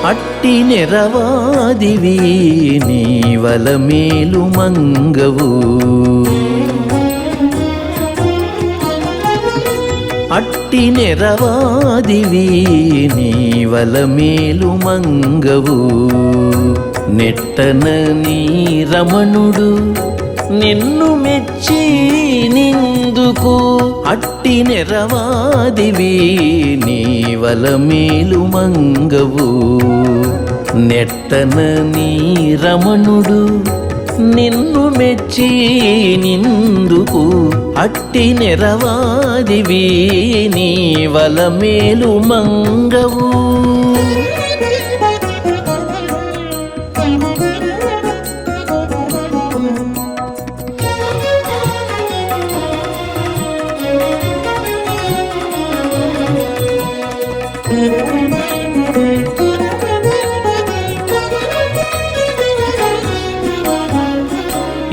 అట్టి నెరవాదివి నీవల మేలు మంగవు, అట్టి నెరవాదివి నీవల మేలు మంగవు. నెట్టన నీ రమణుడు నిన్ను మెచ్చి నిందుకు, అట్టి నెరవాదివి నీవల మేలు మంగవు. నెట్టన నీ రమణుడు నిన్ను మెచ్చి నిందుకు, అట్టి నెరవాదివి నీవల మేలు మంగవు.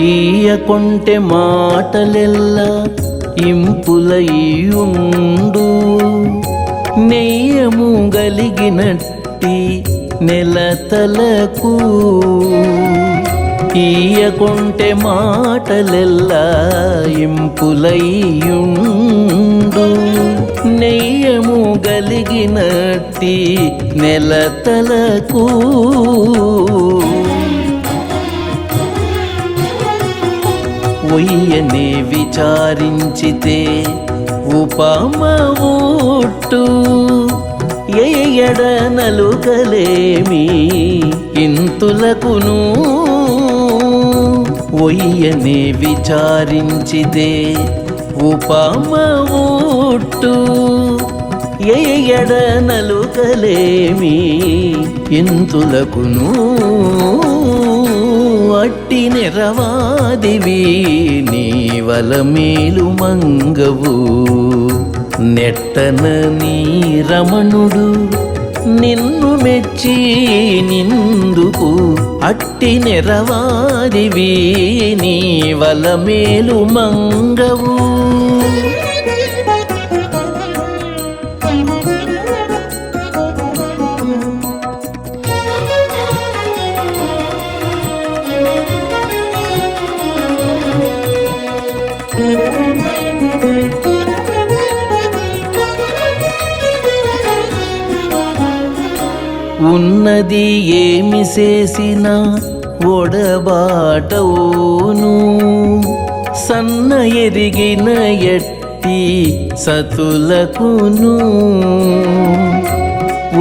ఈయకొంటె మాటలెల్ల ఇంపులయ్యుండు, నెయ్యము గలిగినట్టి నెలతలకు. ఈయకొంటె మాటలెల్ల ఇంపులయ్యుండు, నెయ్యము గలిగినట్టి నెలతలకు. ఒయ్యనే విచారించితే ఉపమవుట్టు, ఎయ్యడ నలుకలేమి ఇంతులకును. ఒయ్యనే విచారించితే ఉపమవుట్టు, ఎయ్యడ నలుకలేమి ఇంతులకును. అట్టి నెరవాదివి నీవల మేలు మంగవు. నెట్టన నీ రమణుడు నిన్ను మెచ్చి నిందుకు, అట్టి నెరవాదివి నీవల మేలు మంగవు. ఉన్నది ఏమి చేసినా ఒడబాటవును, సన్న ఎరిగిన ఎట్టి సతులకును.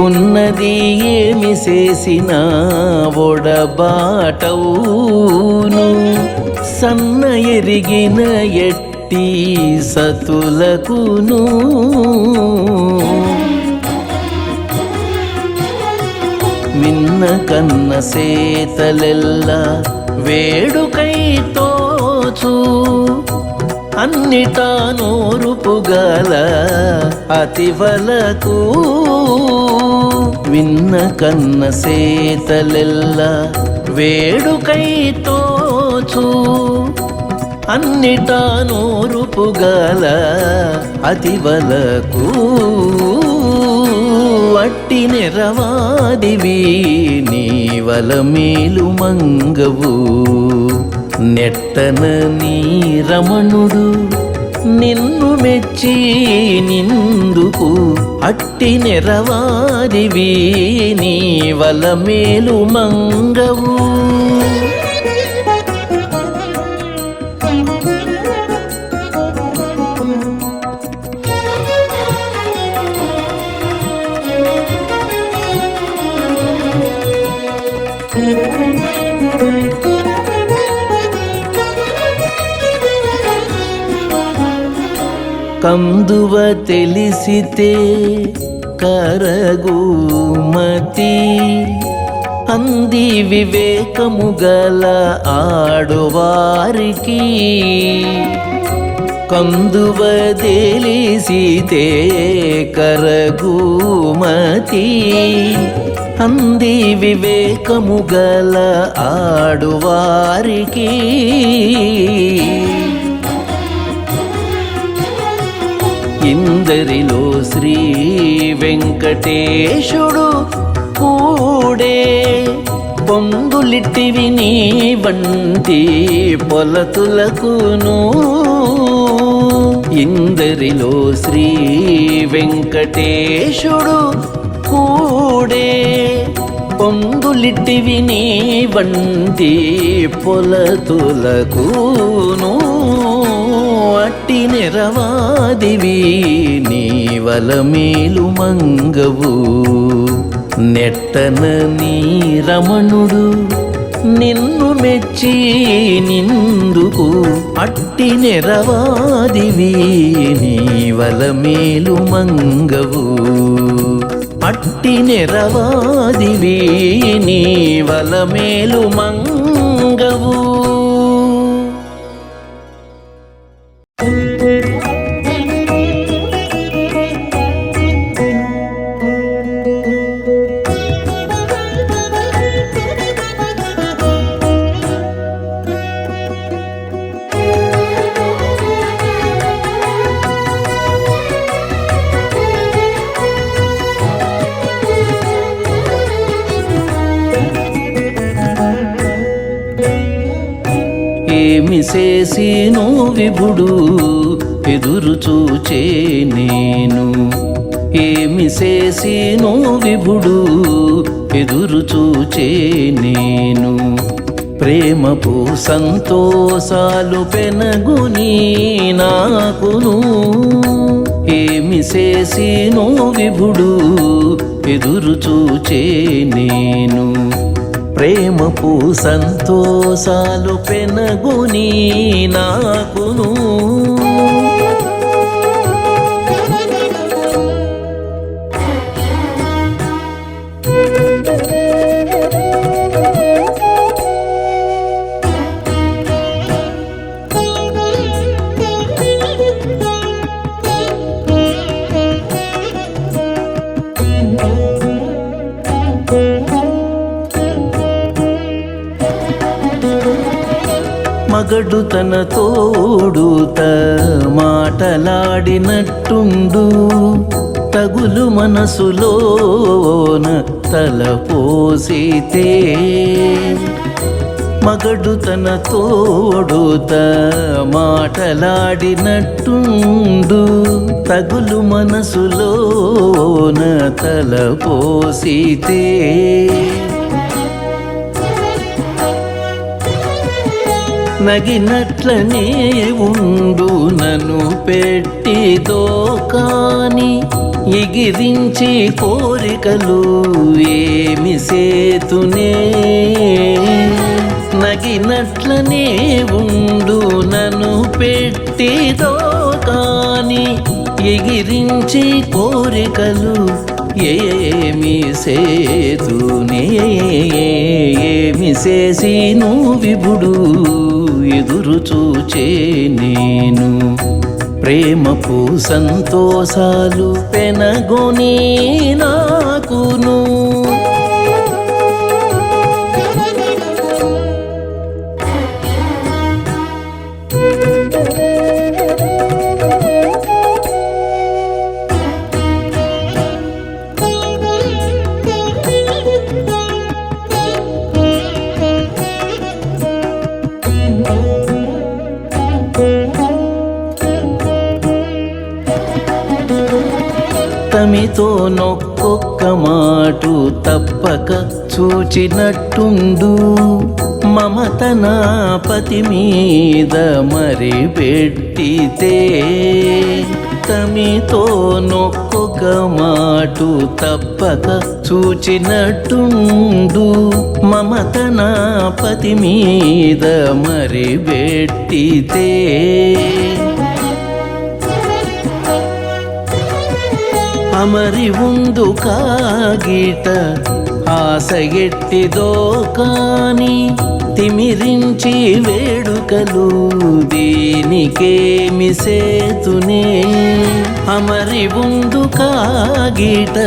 ఉన్నది ఏమి చేసినా ఒడబాటవును, సన్న ఎరిగిన ఎట్టి సతులకును. విన్న కన్న సేతలెల్ల వేడుకై తోచు, అన్నిటా నోరుపుగల అతివలకు. విన్న కన్న సేతలెల్ల వేడుకై తోచు, అన్నిటా నోరుపుగల అతివలకు. అట్టి నెరవాదివి నీవల మేలు మంగవు. నెట్టన నీ రమణుడు నిన్ను మెచ్చి నిందుకు, అట్టి నెరవాదివి నీవల మేలు మంగవు. కందువ తెలిసితే కరగుమతి, అంది వివేకము గల ఆడువారికి కందువదేలిసితే కరగుమతి అంది వివేకము గల ఆడువారికి ఇందరిలో శ్రీ వెంకటేశుడు కూడే పొందులిట్టివి నీ వంటి పొలతులకును ఇందరిలో శ్రీ వెంకటేశుడు కూడే పొందులిట్టివి నీ వంటి పొలతులకును అట్టి నెరవాదివి నీ వలమేలు మంగవు నెట్టన నీ రమణుడు నిన్ను మెచ్చి నిందుకు అట్టి నెరవాదివి నీ వలమేలు మంగవు అట్టి నెరవాదివి నీ వలమేలు మంగవు. ఏమి చేసినో విభుడు ఎదురు చూచే నేను ఏమి చేసినో విభుడు ఎదురు చూచే నేను ప్రేమపు సంతోషాలు పెనగుని నాకును ఏమి చేసినో విభుడు ఎదురు చూచే నేను ప్రేమపు సంతోషాలు పెనగుని నాకును మగడు తన తోడుత మాటలాడినట్టుండు తగులు మనసులోన తలపోసితే మగడు తన తోడుత మాటలాడినట్టుండు తగులు మనసులోన తలపోసితే నగినట్లనే ఉండు నన్ను పెట్టి దోకాని ఎగిరించి కోరికలు ఏమి సేతునే నగినట్లనే ఉండు నన్ను పెట్టి దోకాని ఎగిరించి కోరికలు ఏమి సేతునే ఏమి చేసిను విభుడు ఎదురు చూచే నేను ప్రేమపు సంతోషాలు పెనగొని నాకును తమితో నొక్కొక్క మాటు తప్పక చూచినట్టుండు మమతన పతి మీద మరి పెట్టితే తమితో నొక్కొక్క మాటు తప్పక చూచినట్టుండు మమతన పతి మీద మరి పెట్టితే అమరి ఉందు కాగిట ఆశ ఎట్టిదో కాని తిమిరించి వేడుకలు దీనికేమి సేతునే అమరి ఉండు కాగిట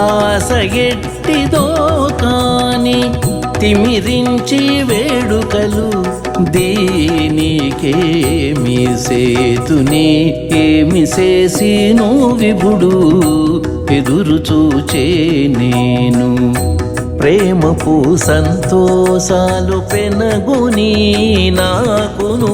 ఆశ ఎట్టిదో కాని తిమిరించి వేడుకలు దీనికేమి సేతునే ఏమి చేసినో విభుడు ఎదురు చూచే నేను ప్రేమపు సంతోషాలు పెనగుని నాకును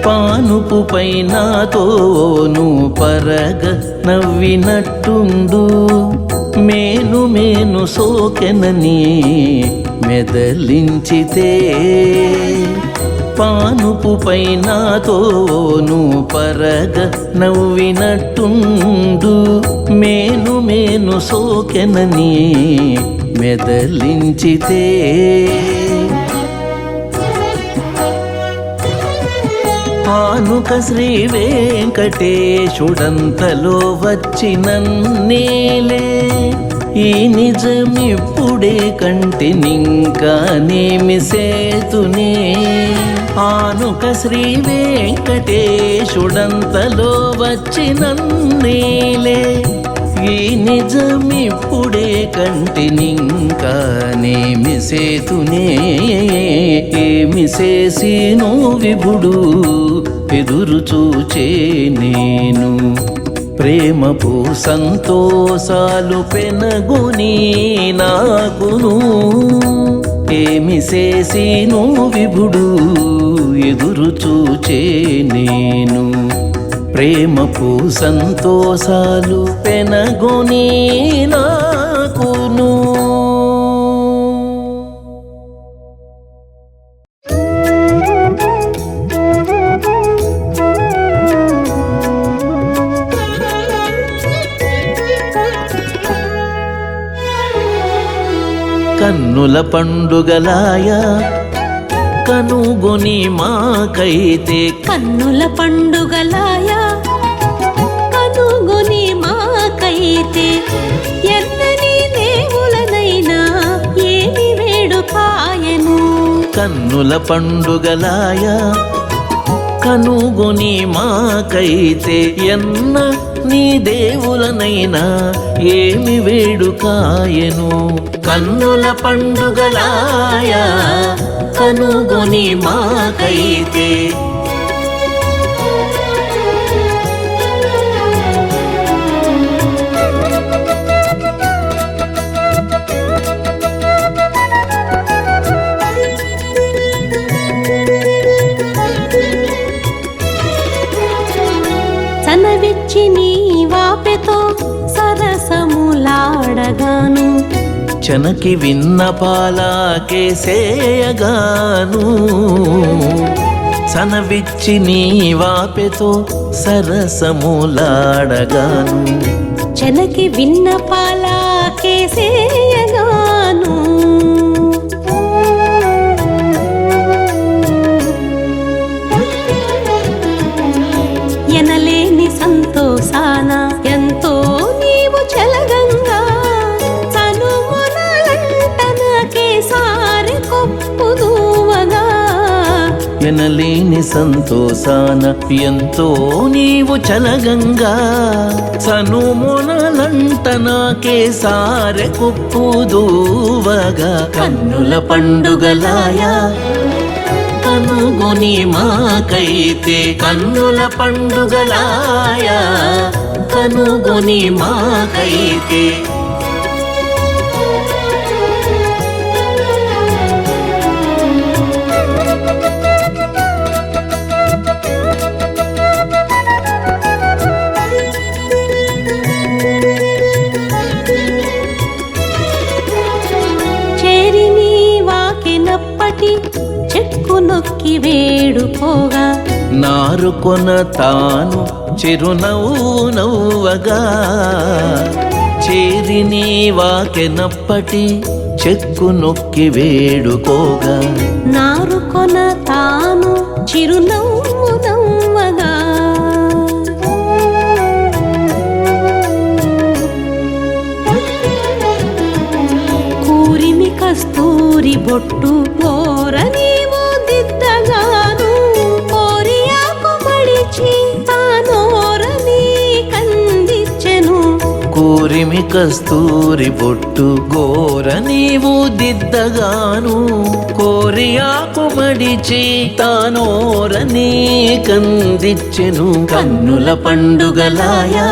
పానుపుపై నాతోను పరగ నవ్వినట్టుండు మేను మేను సోకెనని మెదలించితే పానుపుపై నాతోను పరగ నవ్వినట్టుండు మేను మేను సోకెనని మెదలించితే ఆనుక శ్రీ వెంకటేశుడంతలో వచ్చినన్నేలే ఈ నిజమిప్పుడే కంటినింకా నేమి సేతునే ఆనుక శ్రీ వెంకటేశుడంతలో వచ్చినన్నేలే ఈ నిజమిప్పుడే కంటినింకా నేమి సేతునే ఏమి చేసినో విభుడు ఎదురు చూచే నేను ప్రేమపు సంతోషాలు పెనగుని నాకును ఏమి చేసినో విభుడు ఎదురు చూచే నేను ప్రేమపు సంతోషాలు పెనగుని నాకును కన్నుల పండుగలాయ కనుగొని మాకైతే కన్నుల పండుగలాయ కనుగొని మాకైతే ఎన్నని దేవులనైనా ఏమి వేడుకాయను కన్నుల పండుగలాయ కనుగొని మాకైతే ఎన్న నీ దేవులనైనా ఏమి వేడుకాయను కన్నుల పండుగలాయ కనుగొని మాకైతే చనవిచ్చి నీ వాపెతో సరసములాడగాను చనకి విన్నపాలకేసేయగాను సనవిచ్చి నీ వాపెతో సరసములాడగాను చనకి విన్నపాలకేసేయగాను ఎనలేని సంతోషాన ఎంతో నీవు చెలగంగా చనుమొనలంటనకే సారి కొప్పుదువగా ఎనలేని సంతోషాన ఎంతో నీవు చలగంగా సనుమొనలంటనాకే సారె కొప్పుదువగా కన్నుల పండుగలాయ కనుగొని మాకైతే కన్నుల పండుగలాయ కనుగొని మాకైతే నారుకొన తాను చిరునవ్వు నవ్వగా చేరి నీ వాకెనప్పటి చెక్కు నొక్కి వేడుకోగా నారుకొన తాను చిరునవ్వు నవ్వగా కూరిమి కస్తూరి బొట్టు కోర నీవు దిద్దగాను కోరియాకు మడిచి తానోరని కందిచ్చెను కూరిమి కస్తూరి బొట్టు గోర నీవు దిద్దగాను కోరియాకు మడిచి తానోరని కందిచ్చెను కన్నుల పండుగలాయా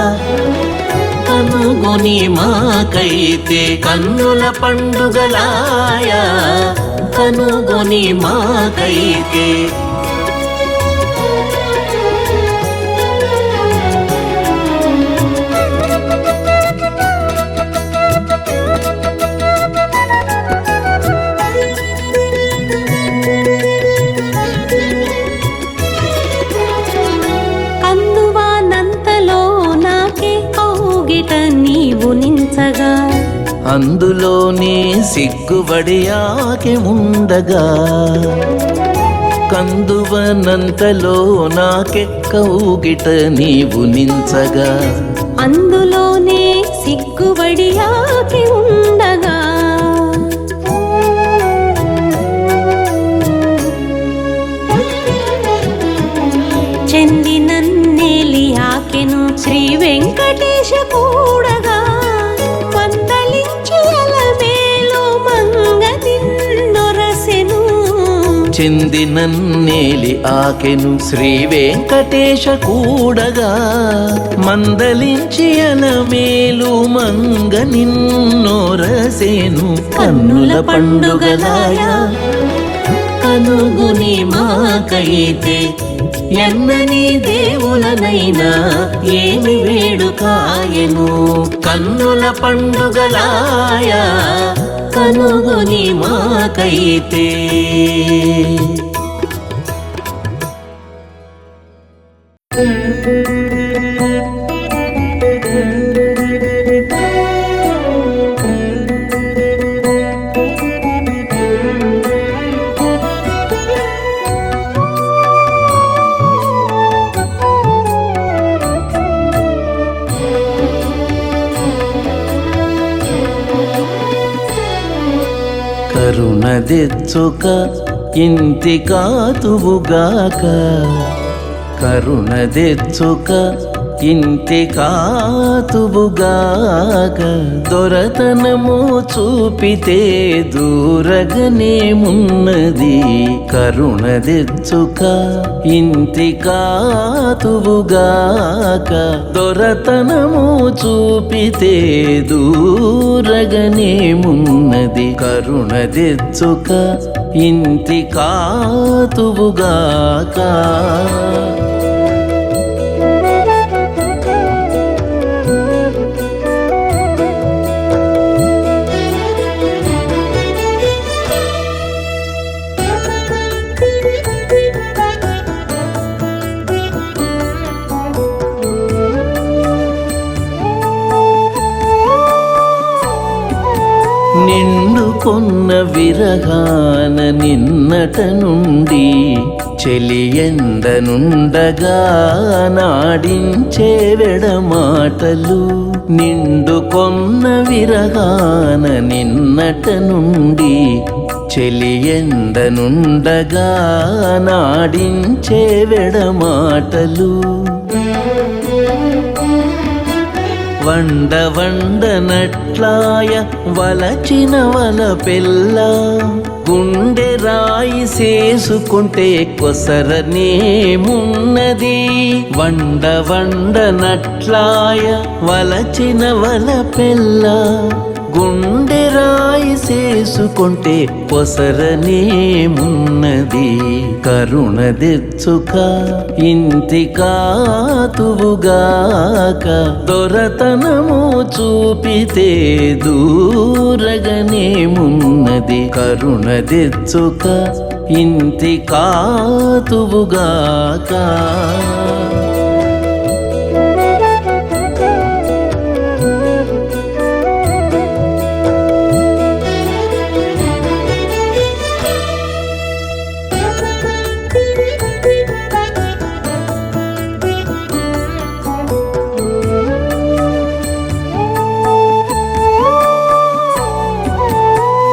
కనుగొని మాకైతే కన్నుల పండుగలాయా కనుగొని మాకైతే అందులోనే సిగ్గుబడియాకే ఉండగా కందువనంతలో నాకే కౌగిట నీవు నించగా అందులోనే సిగ్గుబడియాకే ఉండగా చెందినన్నేలి ఆకెను శ్రీ వెంకటేశ కూడగా చెందినన్నేలి ఆకెను శ్రీ వెంకటేశ కూడగా మందలించి అలమేలు మంగ నిన్నోరసేను కన్నుల పండుగలాయా కనుగొని మాకైతే ఎన్నని దేవులనైనా ఏమి వేడుకాయను కన్నుల పండుగలాయా కనుగొని మాకైతే కరుణదెచ్చుక ఇంటి కాతువుగాక కరుణదెచ్చుక ఇంటి కాతువుగాక దొరతనము చూపితే దూరగనేమున్నది కరుణదెచ్చుక ఇంటి కాతువుగాక దొరతనము చూపితే దూరగనేమున్నది కరుణదెచ్చుక ఇంటి కాతువుగాక నిండుకొన్న విరహాన నిన్నట నుండి చెలియండనుండగా నాడించే వెడమాటలు నిండుకొన్న విరహాన నిన్నట నుండి చెలియండనుండగా నాడించే వెడమాటలు వండ వండనట్లాయ వలచిన వల పెళ్ళ గుండె రాయి చేసుకుంటే కొసరనేమున్నది వండ వండనట్లాయ వలచిన వల పెళ్ళ గుండె రాయి చేసుకుంటే పొసరనేమున్నది కరుణదెచ్చుక ఇంటి కాతువుగాక దొరతనము చూపితే దూరగనేమున్నది కరుణదెచ్చుక ఇంతి కాతువుగాక.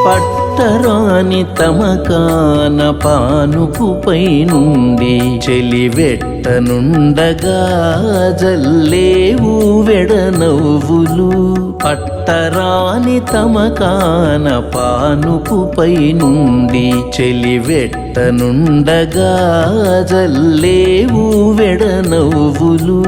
పట్టరాని తమకాన పానుపుపై నుండి చెలివెట్టనుండగా జల్లేవు వెడనవ్వులు. పట్టరాని తమకాన పానుపుపై నుండి చెలివెట్టనుండగా జల్లేవు వెడనవ్వులు.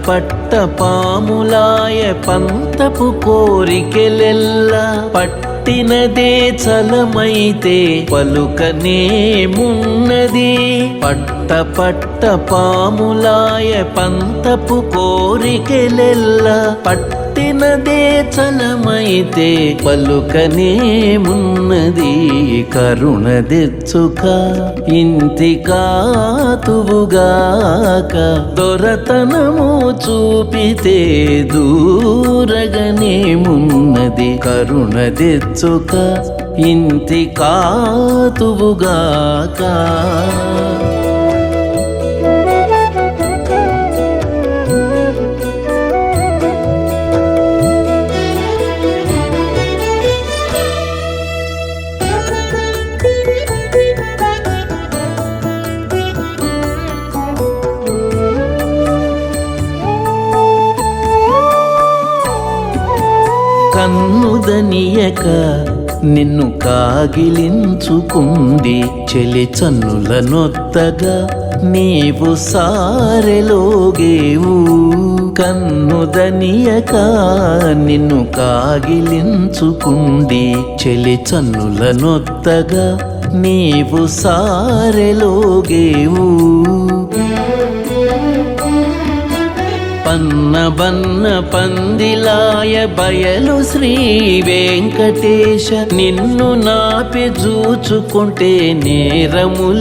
పట్ట పాములాయ పంతపు కోరికెలెల్ల పట్టినదే చలమైతే పలుకనేమున్నది. పట్ట పాములాయ పంతపు కోరికెలెల్ల పట్టినదే చలమైతే పలుకనేమున్నది. కరుణ తెచ్చుక ఇంతి కాతువుగాక. దొరతనము చూపితే దూరగనేమున్నది. కరుణ తెచ్చుక ఇంతి కాతువుగాక. కన్నుదనియక నిన్ను కాగిలించుకుంది చెలి చన్నుల నొత్తగా నీవు సారెలోగేవు. కన్నుదనియక నిన్ను కాగిలించుకుంది చెలి చన్నుల నొత్తగా నీవు సారెలోగేవు. పన్నబన్న పందిలాయ బయలు శ్రీ వెంకటేశ నిన్ను నాపి జూచుకుంటే నేరములేమున్నవి.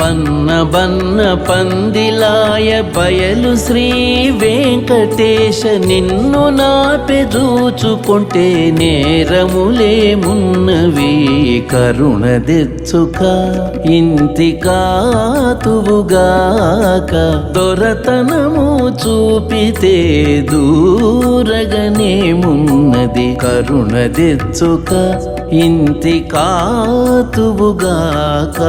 పన్నబన్న పందిలాయ బయలు శ్రీ వెంకటేశ నిన్ను నాపి జూచుకుంటే నేరములేమున్నవి. కరుణ తెచ్చుక ఇంతి కాతువుగాక. దొరతనము చూపితే దూరగనేమున్నది. కరుణ తెచ్చుక ఇంతి కాతువుగాక.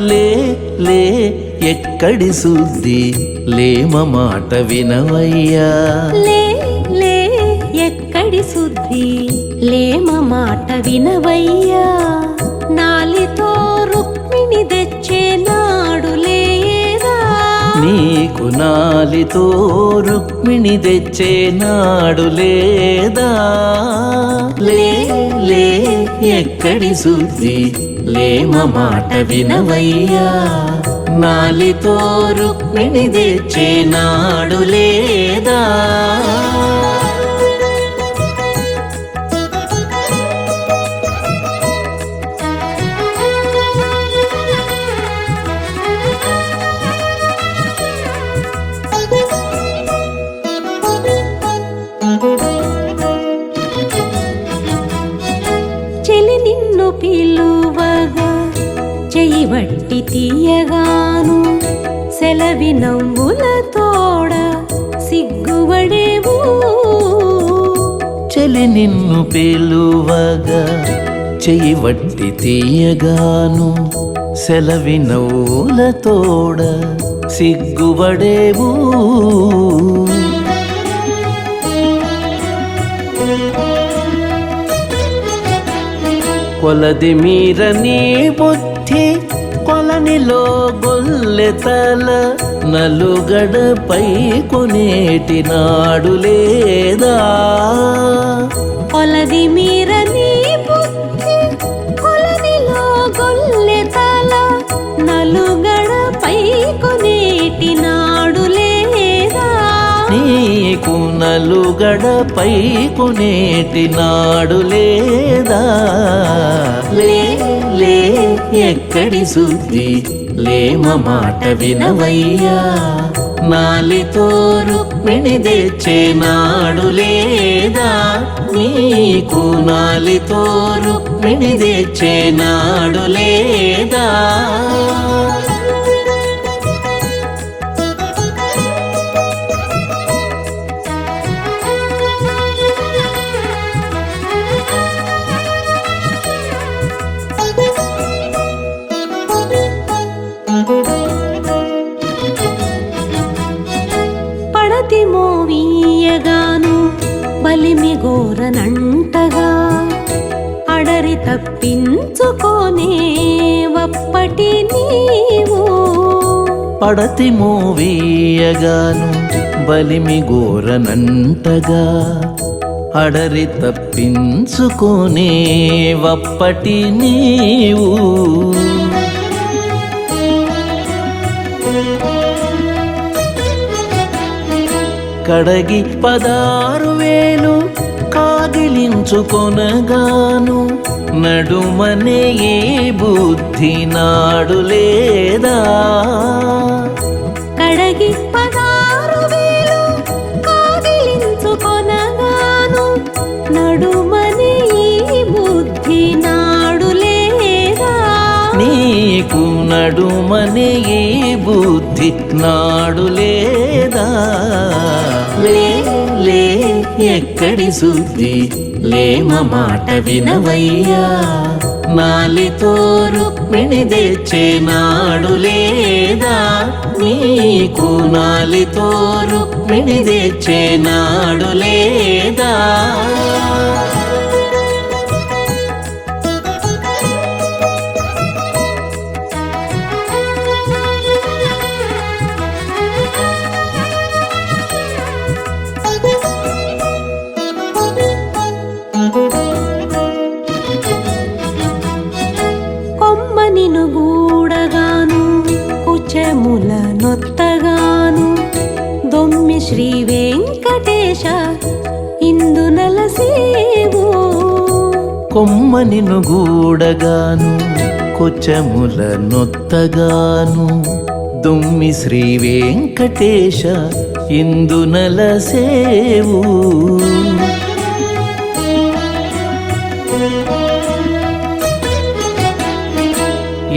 లే లే ఎక్కడి శుద్ధి లేమ మాట వినవయ్యా. లే లే ఎక్కడి శుద్ధి లేమ మాట వినవయ్యా. నాలితో రుక్మిణి తెచ్చే నాడు లేదా. నీకు నాలితో రుక్మిణి తెచ్చే నాడు లేదా. లే లే ఎక్కడి శుద్ధి లేమ మాట వినవయ్యా. నాలితో రుక్మిణి తెచ్చే నాడు లేదా. చెలి నిన్ను పిలువగా చెయ్యి వట్టి తీయగాను సెలవి నవ్వుల తోడ సిగ్గువడేవు. చెలి నిన్ను పిలువగా చెయ్యి వట్టి తీయగాను సెలవి నవ్వుల తోడ సిగ్గువడేవు. కొలది మీర నీ బుద్ధి కొలనిలో గొల్లెతల నలుగడపై కొనేటి నాడు లేదా కొలది మీర నీ బుద్ధి కొలనిలో గొల్లెతల నలుగడపై కొనేటి నాడు లేదా నీకు నలుగడపై కొనేటి నాడు లేదా లే లే ఎక్కడి శుద్ధి లేమ మాట వినవయ్యా నాలితో రుక్మిణి తెచ్చే నాడు లేదా నీకు నాలితో రుక్మిణి తెచ్చే నాడు లేదా పడతి మోవీయగాను బలిమి గోరనంటగా అడరి తప్పించుకోనే వప్పటి నీవు పడతి మోవీయగాను బలిమి గోరనంటగా అడరి తప్పించుకోనే వప్పటి నీవు కడగి 16,000 కాగిలించుకొనగాను నడుమనే ఈ బుద్ధి నాడు లేదా కడగి 16,000 కాగిలించుకొనగాను నడుమనే ఈ బుద్ధి నాడు లేదా నీకు నడుమనే ఈ బుద్ధి నాడు లేదా లే లే ఎక్కడి శుద్ధి లేమ మాట వినవయ్యా నాలితో రుక్మిణి తెచ్చే నాడు లేదా నీకు నాలితో రుక్మిణి తెచ్చే నాడు లేదా కొమ్మనిను గూడగాను కుచముల నొత్తగాను దొమ్మి శ్రీ వెంకటేశ ఇందు నలసేవు కొమ్మనిను గూడగాను కొచ్చముల నొత్తగాను దొమ్మి శ్రీ వెంకటేశ ఇందు నలసేవు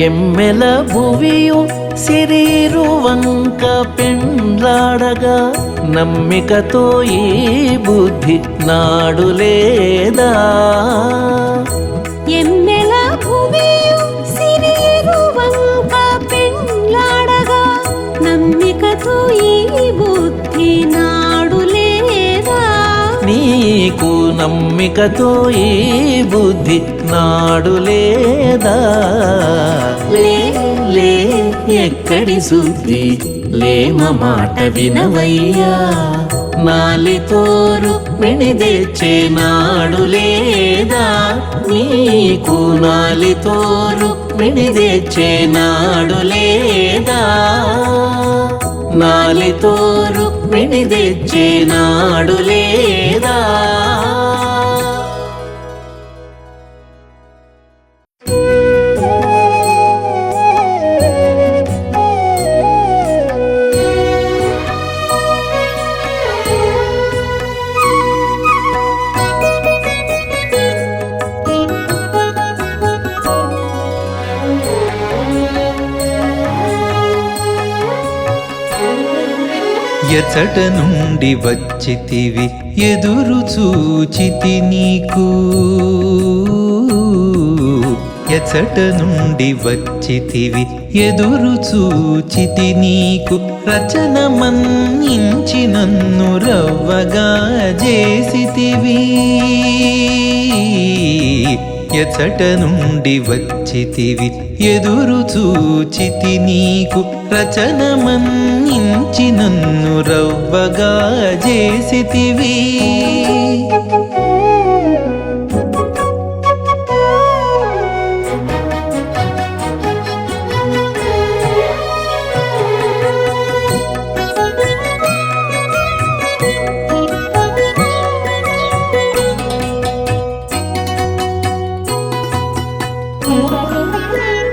ఎమ్మెల భువియు సిరీరువంక పెండ్లాడగా నమ్మికతో ఈ బుద్ధి నాడు లేదా ఎమ్మెల భువియు సిరీరువంక పెండ్లాడగా నమ్మికతో ఈ బుద్ధి నాడు లేదా నీకు నమ్మికతో ఈ బుద్ధి నాడు లేదా లే లే ఎక్కడి శుద్ధి లేమ మాట వినవయ్యా నాలితో రుక్మిణి తెచ్చే నాడు లేదా నీకు నాలితో రుక్మిణి తెచ్చే నాడు లేదా నాలితో రుక్మిణి తెచ్చే నాడు లేదా ఎచట నుండి వచ్చితివి ఎదురు చూచితి నీకు ఎచట నుండి వచ్చితివి ఎదురు చూచితి నీకు రచన మన్నించి నన్ను రవ్వగా చేసితివి ఎచట నుండి వచ్చితివి ఎదురు చూచితి నీకు రచన మన్నించి నన్ను రవ్వగా చేసితివి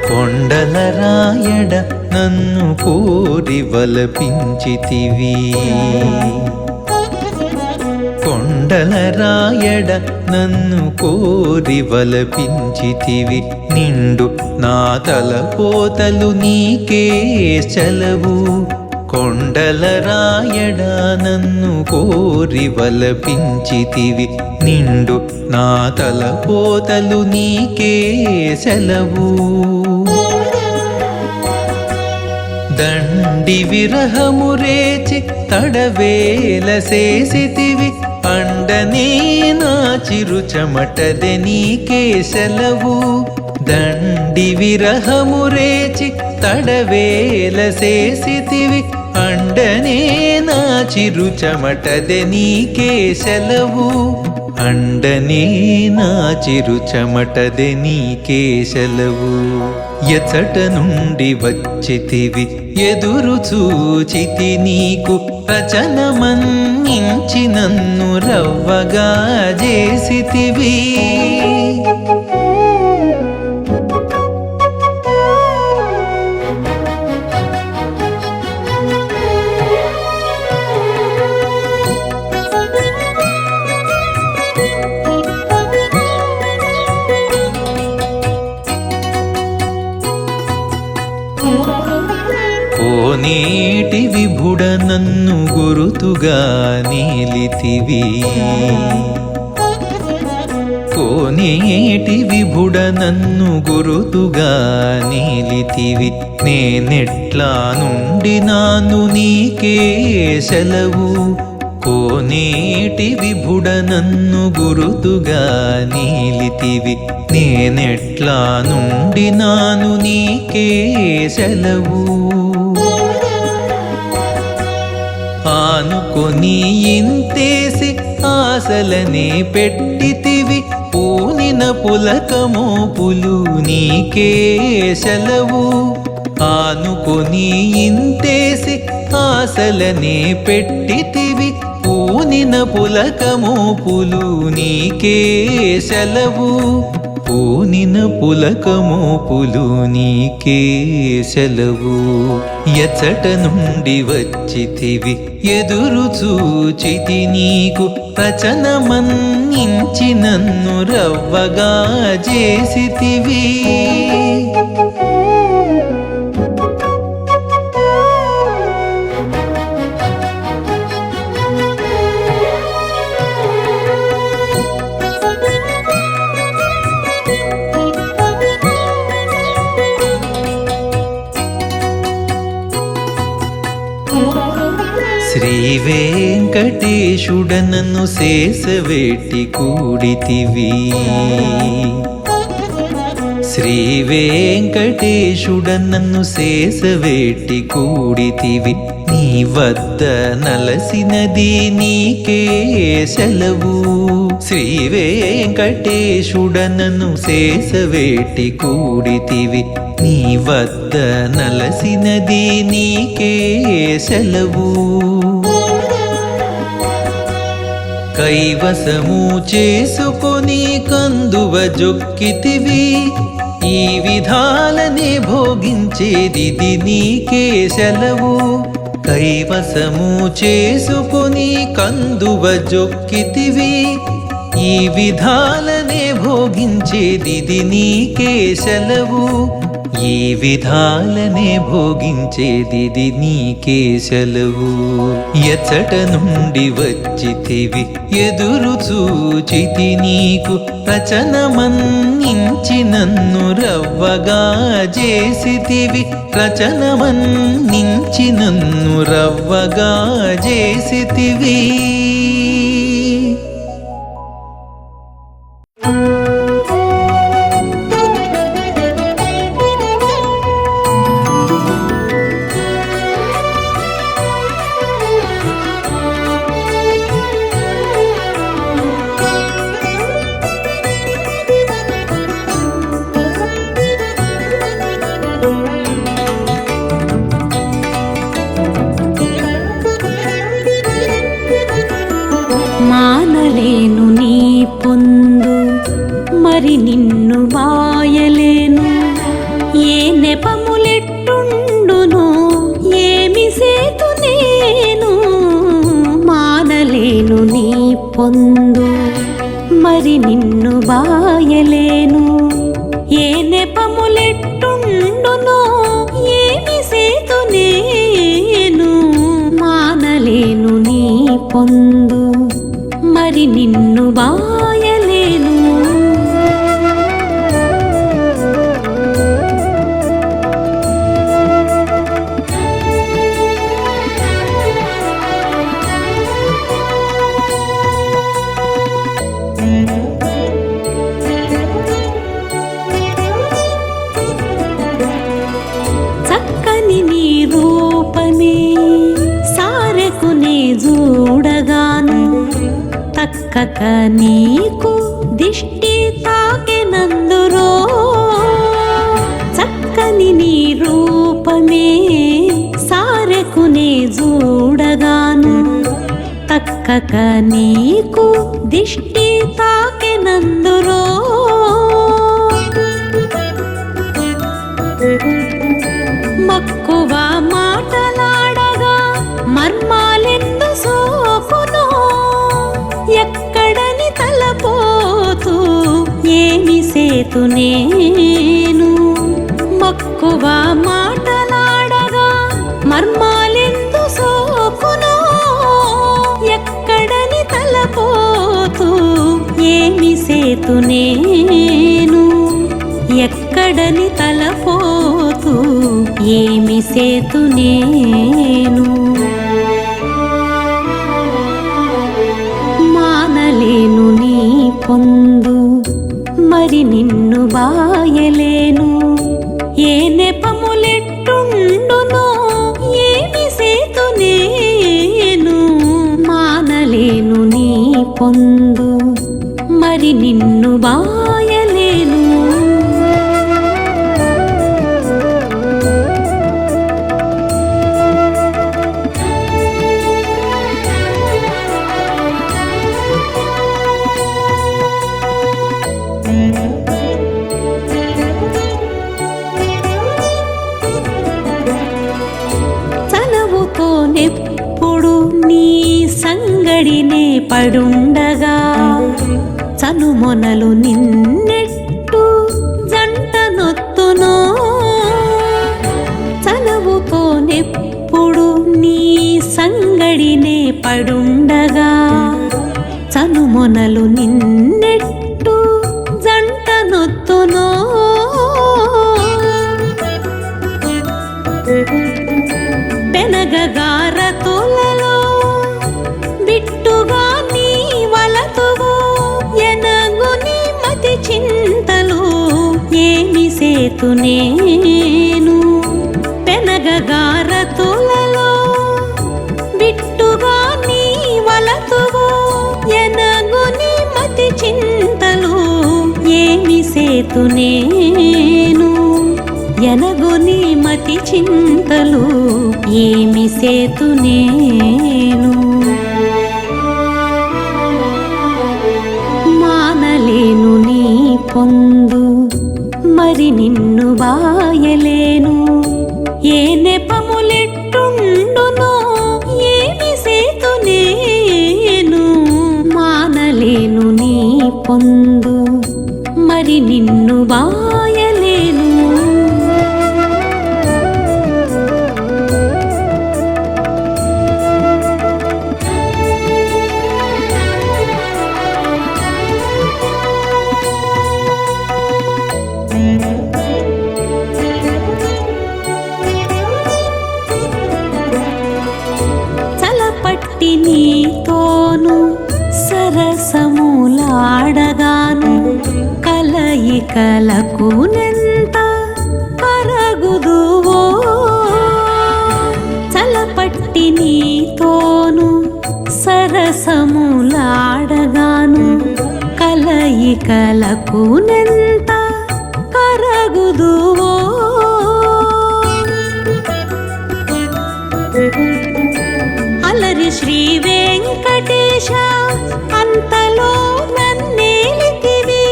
కొండల రాయడ నన్ను కోరి వలపించితివి కొండల రాయడ నన్ను కోరి వలపించితివి నిండు నా తలపోతలు నీకే సెలవు కొండల రాయడ నన్ను కోరి వలపించితివి నిండు నా తలపోతలు నీకే సెలవు దండి విరహము రేచి తడవేల చేసితివి అండనే నా చిరు చెమటదె నీకే సెలవు దండి విరహము రేచి తడవేల చేసితివి అండనే నా చిరు చెమటదె నీకే సెలవు అండనే నా చిరు చెమటదె నీకే సెలవు ఎచట నుండి వచ్చితివి ఎదురు చూచితి నీకు రచన మన్నించి నన్ను రవ్వగా చేసితివి కోనేటి విభుడ నన్ను గురుతుగా నీలితివి కోనేటి విభుడ నన్ను గురుతుగా నీలితివి నేనెట్లా నుండి నాను నీకే సెలవు కోనేటి విభుడ నన్ను గురుతుగా నీలితివి నేనెట్లా నుండి నాను నీకే సెలవు ఆనుకొని ఇంతేసి ఆశలనే పెట్టితివి పూనిన పులకమోపులు నీకే సెలవు ఆనుకొని ఇంతేసి ఆశలనే పెట్టితివి పూనిన పులకమోపులు నీకే సెలవు పూనిన పులకమోపులు నీకే సెలవు ఎచట నుండి వచ్చితివి ఎదురు చూచితి నీకు రచన మన్నించి నన్ను రవ్వగా చేసితివి శ్రీ వెంకటేశుడ నన్ను శేషవేటి కూడితివి శ్రీ వెంకటేశుడ నన్ను శేషవేటి కూడితివి నీ వద్ద నలసినది నీకే సెలవు శ్రీ వెంకటేశుడ నన్ను శేషవేటి కూడితివి నీ వద్ద నలసినది నీకే సెలవు కైవసము చేసుకొని కందువ జొక్కితివి ఈ విధాలనే భోగించేది నీకే సెలవు కైవసము చేసుకొని కందువ జొక్కితివి ఈ విధాలనే భోగించేది నీకే సెలవు ఈ విధాలనే భోగించేది నీకే సెలవు ఎచట నుండి వచ్చితివి ఎదురు చూచితి నీకు రచన మన్నించి నన్ను రవ్వగా చేసితివి రచన మన్నించి నన్ను రవ్వగా చేసితివి మానలేను నీ పొందు మరి నిన్ను బాయలేను ఏ నెపములెట్టుండునో ఏమి సేతు నేను మానలేను నీ పొందు మరి నిన్ను బాయలేను చక్కని నీ రూపమే సారెకునే చూడగాను తక్కక నీకు దిష్టి తాకెనందురో చక్కని నీ రూపమే సారెకునే చూడగాను తక్కక నీకు దిష్టి తాకెనందురో మక్కువ మాటలాడగా మర్మాలెందు సోకునో ఎక్కడని తలపోతూ ఏమి సేతు నేను మక్కువ మాటలాడగా మర్మాలెందు సోకునో ఎక్కడని తలపోతూ ఏమి సేతు నేను ఎక్కడని తలపోతూ ఏమి సేతు నేను మానలేను నీ పొందు మరి నిన్ను బాయలేను ఏ నెపములెట్టుండునో ఏమి సేతు నేను మానలేను నీ పొందు మరి నిన్ను బాయలేను చలవుతో నెప్పుడు నీ సంగడినే పడుండగా చనుమొనలు నిన్నెట్టు జంట నొత్తునో చలవుతో నెప్పుడు నీ సంగడినే పడుండగా చనుమొనలు నిన్నెట్టు జంట నొత్తునో పెనగగారతులలో బిట్టుగా నీ వలతువు ఎనగుని మతి చింతలు ఏమి సేతు నేను పెనగగారతులలో బిట్టుగా నీ వలతువు ఎనగుని మతి చింతలు ఏమి సేతు నేను ఎనగుని మతి చింతలు ఏమి సేతు నేను మానలేను నీ పొందు మరి నిన్ను బాయలేను ఏ నెపములెట్టుండునో ఏమి సేతు నేను మానలేను నీ పొందు మరి నిన్ను బాయలేను చలపట్టి నీతోను సరసములాడగాను కలయికలకు నెంత కరగుదువో చలపట్టి నీతోను సరసములాడగాను కలయికలకు నెంత కరగుదువో అలరి శ్రీ వెంకటేశ అంతలో నన్నేలితివి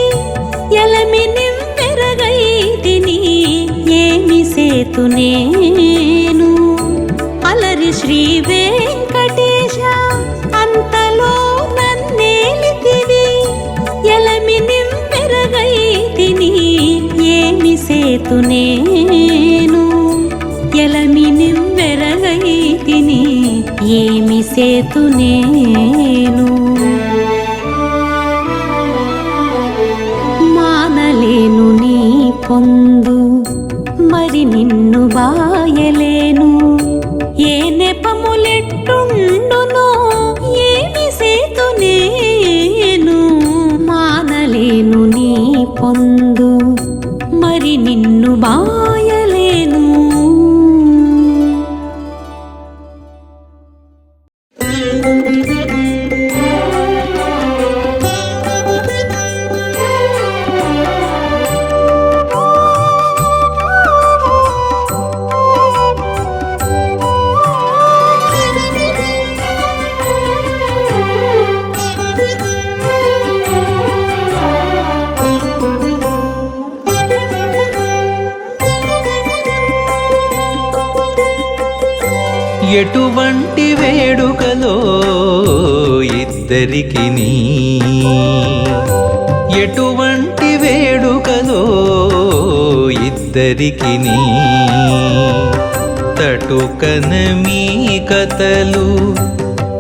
ఎలమి నింపెరగైతిని ఏమి సేతు నేను అలరి శ్రీ వెంకటేశ అంతలో సేతు నేను ఎలమి నివ్వెరగైతిని ఏమి సేతు నేను మానలేను నీ పొందు మరి నిన్ను బాయలేను ఏ నెపములెట్టుండునో ఏమి సేతు నేను మానలేను నీ పొందు మరి నిన్ను బాయలేను ఎటువంటి వేడుకలో ఇద్దరికిని ఎటువంటి వేడుకలో ఇద్దరికిని తటుకన మీ కథలు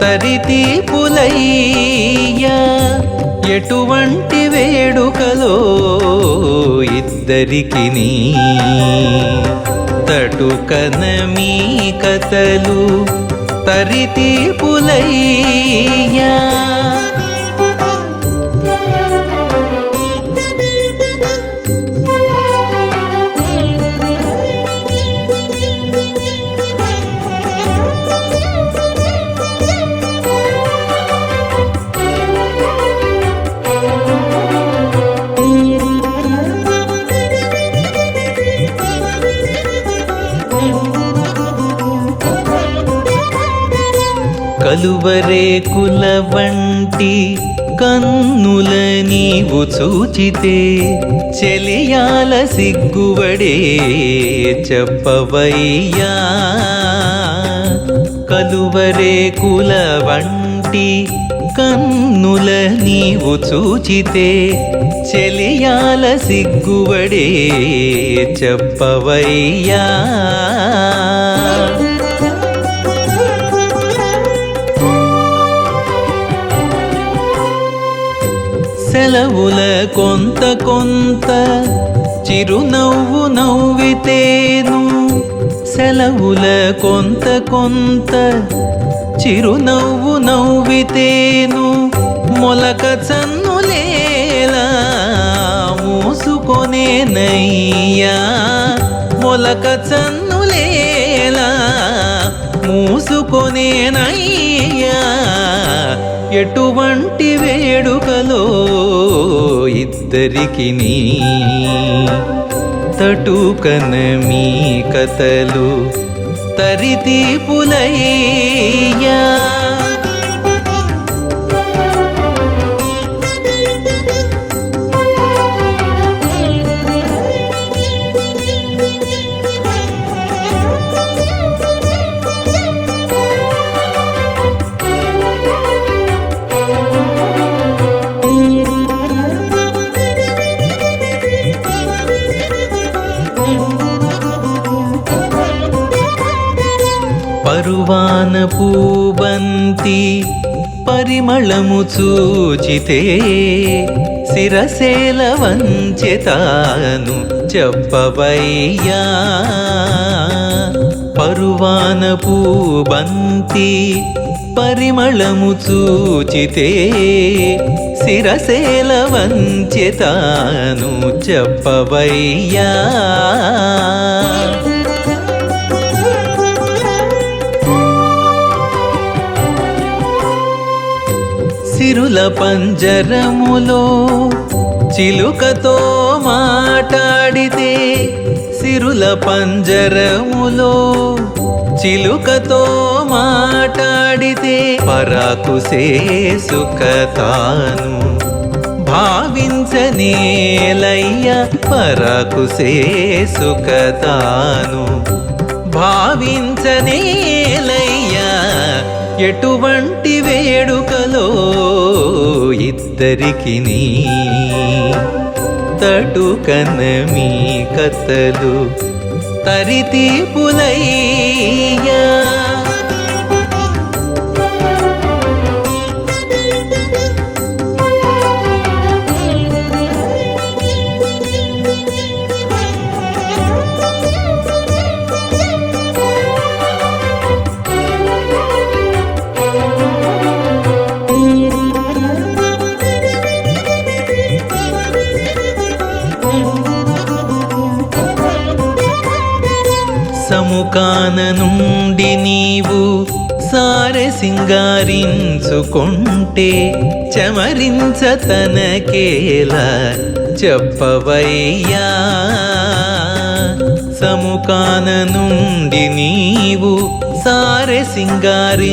తరితీపులయ్యా ఎటువంటి వేడుకలో ఇద్దరికిని తటుకన మీ కథలు తరితీపులయ్యా కలువరేకుల వంటి కన్నుల నీవు చూచితే చెలియాల సిగ్గువడే చెప్పవయ్యా కలువరేకుల వంటి కన్నుల నీవు చూచితే చెలియాల సిగ్గువడే చెప్పవయ్యా సెలవుల కొంత కొంత చిరునవ్వు నవ్వితేను సెలవుల కొంత కొంత చిరునవ్వు నవ్వితేను మొలక చన్నులేలా మూసుకొనేనయ్యా మొలక చన్నులేలా మూసుకొనేనయ్యా ఎటువంటి వేడుకలో ఇద్దరికిని తటుకన మీ కథలు తరితీపులయ్యా పరువాన పూబంతి పరిమళము చూచితే శిరసేల వంచెతాను చెప్పవయ్యా పరువాన పూబంతి పరిమళము చూచితే శిరసేల వంచెతాను చెప్పవయ్యా సిరుల పంజరములో చిలుకతో మాట్లాడితే సిరుల పంజరములో చిలుకతో మాట్లాడితే పరాకు సుఖతాను భావించనేలయ్య పరాకు సుఖతాను భావించనేలయ్యా ఎటువంటి వేడుకలో ఇద్దరికిని తటుకన మీ కథలు తరితీపులయ్యా. సముఖాన నుండి నీవు సారె సింగారించుకుంటే చమరించ తనకేలా చెప్పవయ్యా. సముఖాన నుండి నీవు సారె సింగారించుకుంటే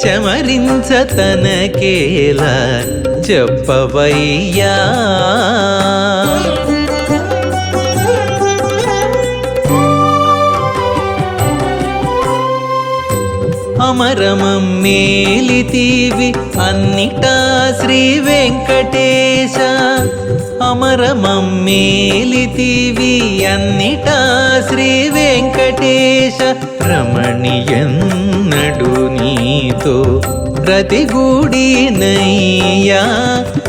చమరించ తనకేలా చెప్పవయ్యా. అమరమమ్మేలితీవి అన్నిటా శ్రీ వెంకటేశ. అమరమమ్మేలితీవి అన్నిటా శ్రీ వెంకటేశ. రమణియన్నడు నీతో రతిగూడినయ్యా.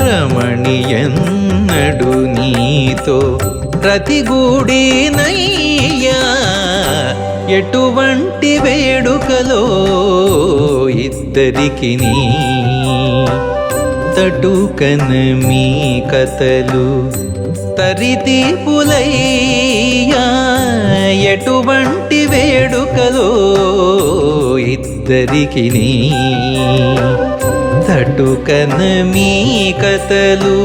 రమణియన్నడు నీతో రతిగూడినయ్యా. ఎటువంటి వేడుకలో ఇద్దరికిని తటుకన మీ కథలు తరితీపులయ్యా. ఎటువంటి వేడుకలో ఇద్దరికిని తటుకన మీ కథలు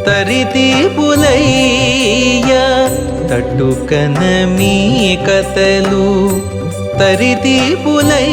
తరితీపులయ్యా. తటుకన మీ కథలు తరితీపులయ్యా.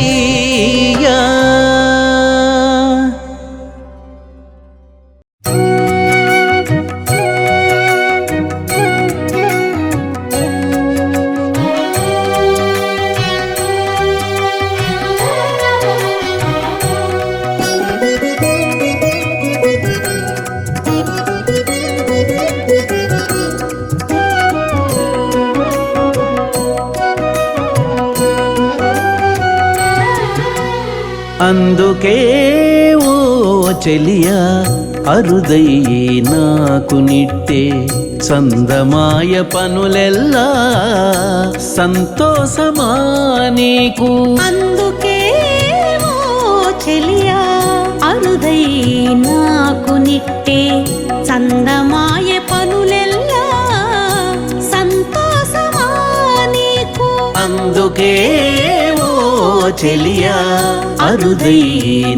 అందుకే ఓ చెలియా అరుదయ్యి నాకు నిట్టే చందమాయ పనులెల్లా సంతోషమా నీకు. అందుకే ఓ చెలియా అరుదై నాకు నిట్టే చందమాయ పనులెల్లా సంతోషమా నీకు. అందుకే ఓ చెలియా అరుదై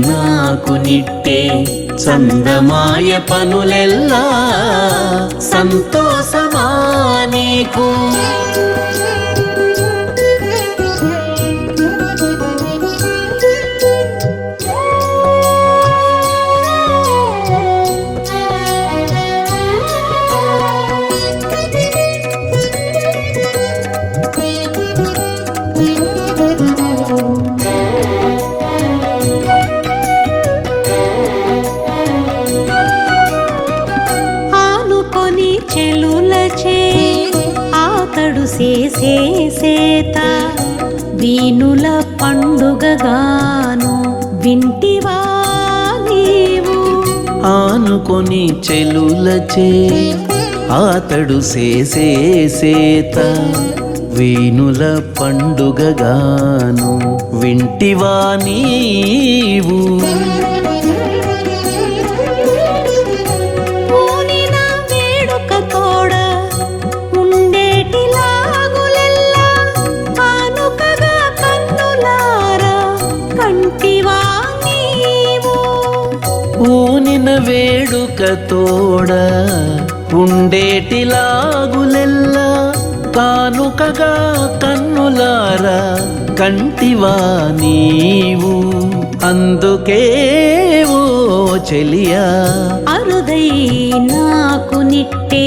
నాకు నిట్టే చందమాయ పనులెల్లా సంతోషమా నీకు. చేసేత వీనుల పండుగగాను వింటివా నీవు. ఆనుకొని చెలులచే ఆతడు చేసేత వీనుల పండుగగాను వింటివా నీవు. వేడుక తోడ ఉండేటిలాగులెల్లా కానుకగా కన్నులారా కంటివా నీవు. అందుకే ఓ చెలియా అరుదై నాకు నిట్టే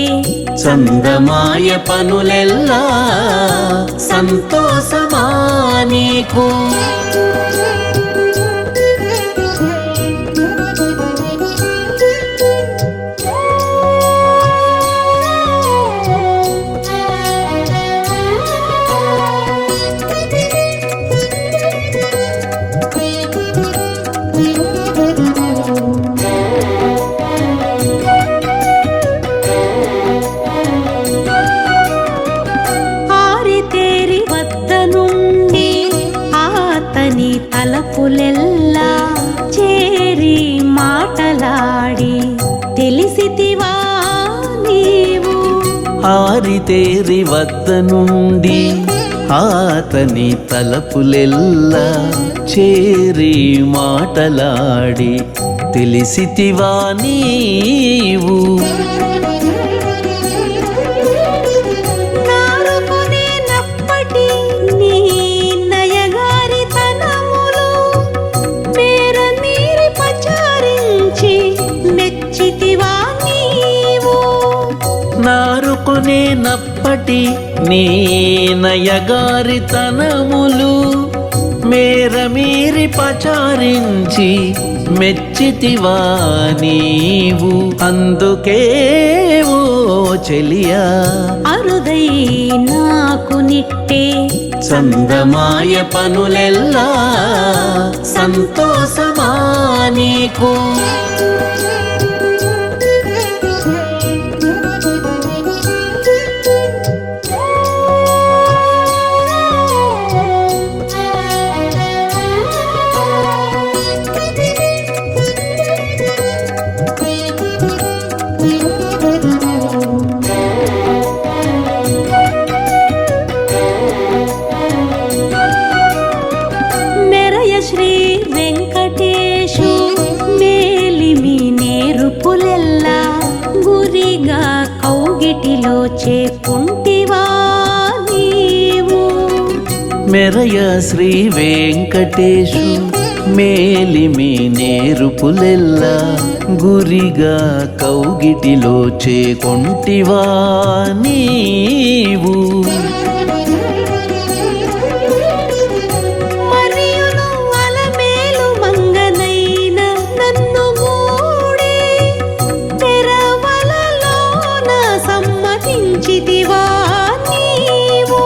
చందమాయ పనులెల్లా సంతోషమా నీకు. తలపులెల్లా చేరి మాటలాడి తెలిసితివా నీవు ఆరితేరి వద్ద నుండి ఆతని తలపులెల్లా చేరి మాటలాడి తెలిసితివా నీవు నారుకొనేనప్పటి నీ నయగారితనములు మేర మీరి పచారించి మెచ్చితివా నీవు నారుకొనేనప్పటి నీ నయగారితనములు మేర మీరి పచారించి మెచ్చితివా నీవు అందుకే ఓ చెలియా అరుదై నాకు నిట్టే చందమాయ పనులెల్లా సంతోషమా నీకు మెరయ శ్రీ వెంకటేశు మేలిమి నేరుపులెల్లా గురిగా కౌగిటిలో చేకుంటివా నీవు మెరయ శ్రీ వెంకటేశు మేలిమి నేరుపులెల్లా గురిగా కౌగిటిలో చేకొంటివా నీవు మరియును అలమేలు మంగనైన నన్ను గూడే తెరవలలోన సమ్మతించితివా నీవు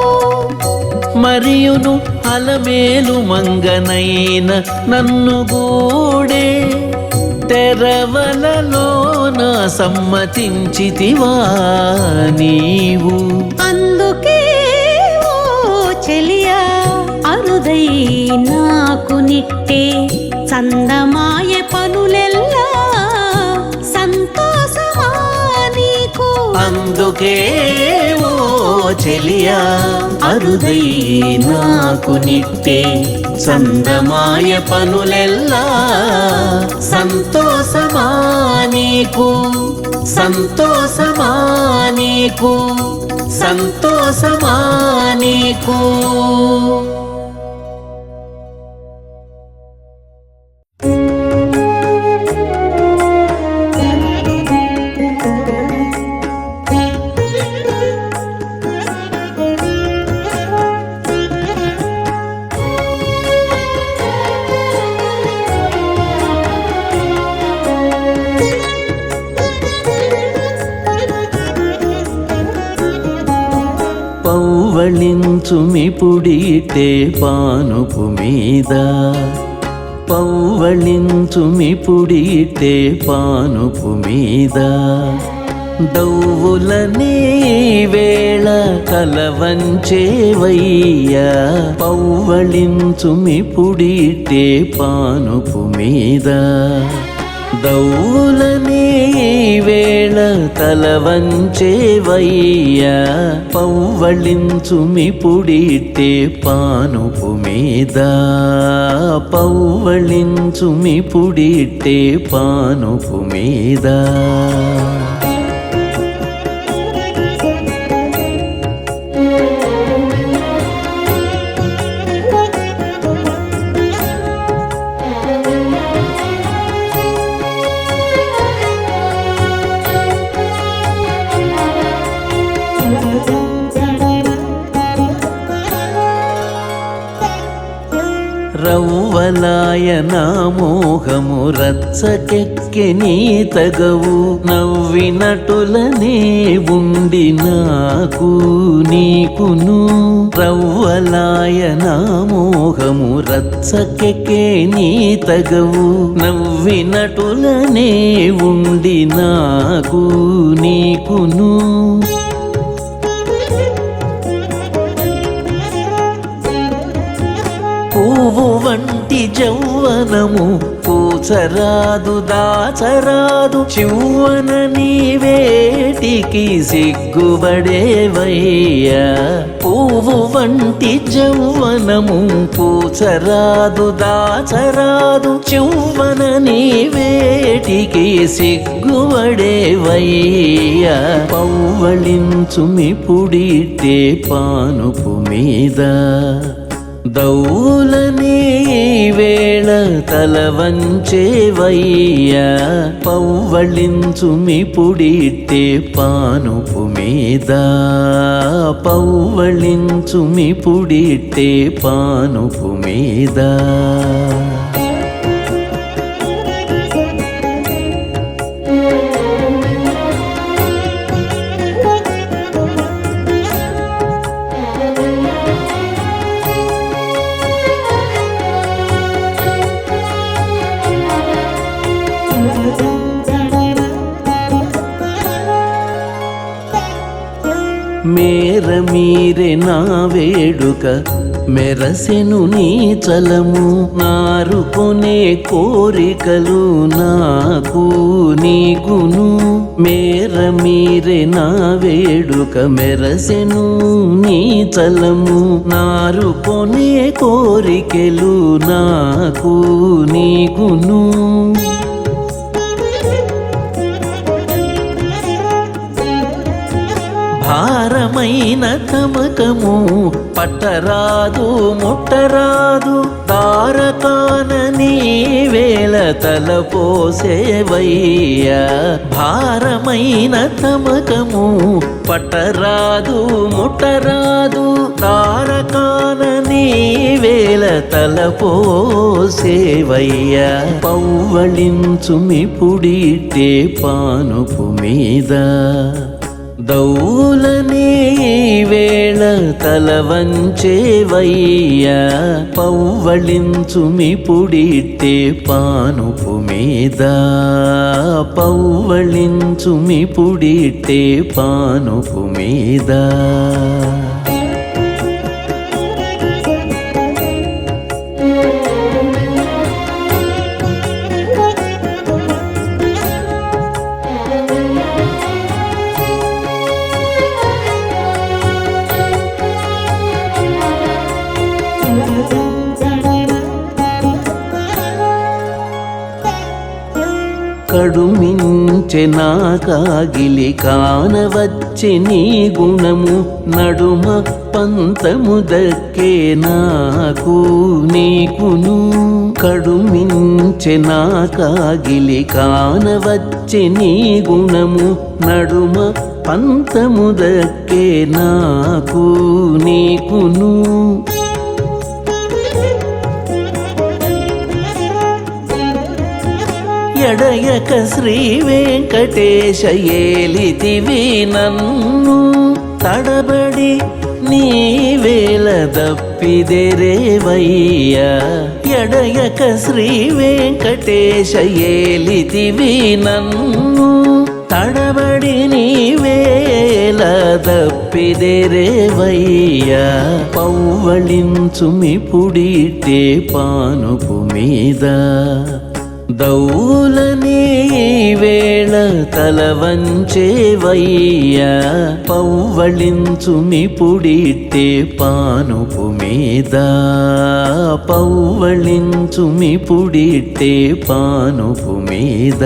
మరియును అలమేలు మంగనైన నన్ను గూడే తెరవలలోన సమ్మతించితివా నీవు అందుకే ఓ చెలియా అరుదై నాకు నిట్టే చందమాయ పనులెల్లా సంతోషమా నీకు అందుకే ఓ చెలియా అరుదై నాకు నిట్టే చందమాయ పనులెల్లా సంతోషమా నీకు సంతోషమా నీకు సంతోషమా నీకు పౌవళించుమిపుడిటే పానుపు మీద పౌవళించుమిపుడిటే పానుపు మీద దౌవులనే వేళ కలవంచేవయ్యా పౌవళించుమిపుడిటే పానుపు మీద దౌవులనే వేళ తలవంచేవయ్యా పౌవళించుమిపుడిటే పానుపు మీద పౌవళించుమిపుడిటే పానుపు మీద రవ్వలాయ నా మోహము రచ్చకెక్కి నీ తగవు నవ్వినటులనే ఉండి నాకు నీకును రవ్వలాయ నా మోహము రచ్చకెక్కే నీ తగవు నవ్వినటులనే ఉండి నాకు నీకును పువ్వు వంటి జౌవనము పూచరాదు దాచరాదు చివ్వన నీ వేటికి సిగ్గుబడేవయ్యా పువ్వు వంటి జౌవనము పూచరాదు దాచరాదు చివ్వన నీ వేటికి సిగ్గుబడేవయ్యా పవ్వళించుమి పుడితే పానుపు మీద దౌలని వేళ తల వంచేవయ్యా పవ్వళించుమి పుడితే పానుపు మీద పవ్వళించుమి పుడితే పానుపు మీద మేర మీరే నా వేడుక మెరసెను నీ చలము నారుకొనే కోరికలు నాకు నీకును మేర మీరే నా వేడుక మెరసెను నీ చలము నారుకొనే కోరికలు నాకు నీకును భారమైన తమకము పట్టరాదు ముట్టరాదు తారకాన నీ వేళ తలపోసేవయ్యా భారమైన తమకము పట్టరాదు ముట్టరాదు తారకాన నీ వేళ తలపోసేవయ్యా పవ్వళించుమి పుడితే పానుపు మీద దౌలని వేళ తల వంచేవయ్యా పవ్వళించుమి పుడితే పానుపు మీద పవ్వళించుమి పుడితే పానుపు మీద కడుమించె నా కాగిలి కానవచ్చి నీ గుణము నడుమ పంతము దక్కే నాకు నీకును కడుమించె నా కాగిలి కానవచ్చి నీ గుణము నడుమ పంతము దక్కే నాకు నీకును ఎడయక శ్రీ వెంకటేశ ఏలితివి నన్ను తడబడి నీ వేళ దప్పిదెరేవయ్యా ఎడయక శ్రీ వెంకటేశ ఏలితివి నన్ను తడబడి నీ వేళ దప్పిదెరేవయ్యా పవ్వళించుమి పుడితే పానుపు మీద దౌలని వేళ తల వంచేవయ్యా పవ్వళించుమి పుడితే పానుపు మీద పవ్వళించుమి పుడితే పానుపు మీద